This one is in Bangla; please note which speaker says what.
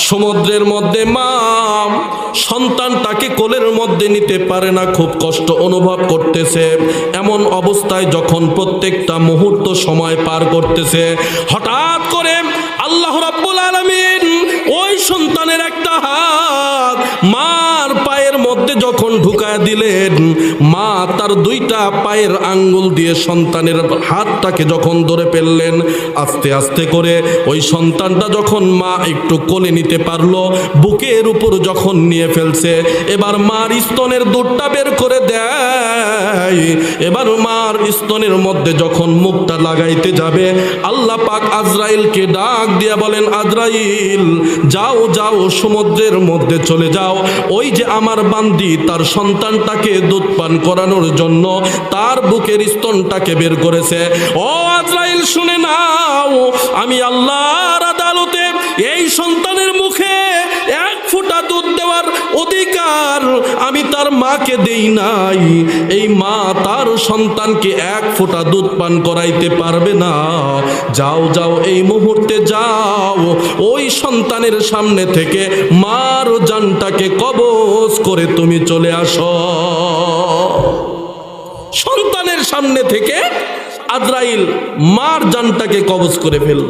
Speaker 1: সমুদ্রের মধ্যে মা সন্তানটাকে কোলের মধ্যে নিতে পারে না, খুব কষ্ট অনুভব করতেছে। এমন অবস্থায় যখন প্রত্যেকটা মুহূর্ত সময় পার করতেছে, হঠাৎ করে আল্লাহ রাব্বুল আলামিন ওই সন্তানের একটা হাত মার পায়ের মধ্যে যখন ঢুকায় দিলেন, মা তার দুইটা পায়ের আঙ্গুল দিয়ে সন্তানের হাতটাকে যখন ধরে ফেললেন, আস্তে আস্তে করে ওই সন্তানটা যখন মা একটু কোলে নিতে পারলো, বুকের উপর যখন নিয়ে ফেলছে, এবার মার স্তনের দুধটা বের করে দেয়। এবার মার স্তনের মধ্যে যখন মুখটা লাগাইতে যাবে, আল্লাহ পাক আজরাইলকে ডাক দিয়া বলেন, আজরাইল যাও যাও সমুদ্রের মধ্যে চলে যাও, ওই যে আমার বান্দি তার সন্তানটাকে দুধ পান করানোর জন্য তার বুকের স্তনটাকে বের করেছে। ও আজরাইল শুনে নাও, আমি আল্লাহর আদালতে এই সন্তানের মুখে এক ফোঁটা দুধ দেওয়ার অধিকার আমি তার মাকে দেই নাই। এই মা তার সন্তানকে এক ফোঁটা দুধ পান করাইতে পারবে না। যাও যাও এই মুহূর্তে যাও, ওই সন্তানের সামনে থেকে মার জানটাকে কবজ করে তুমি চলে আসো। সন্তানের সামনে থেকে আজরাইল মার জানটাকে কবজ করে ফেলল।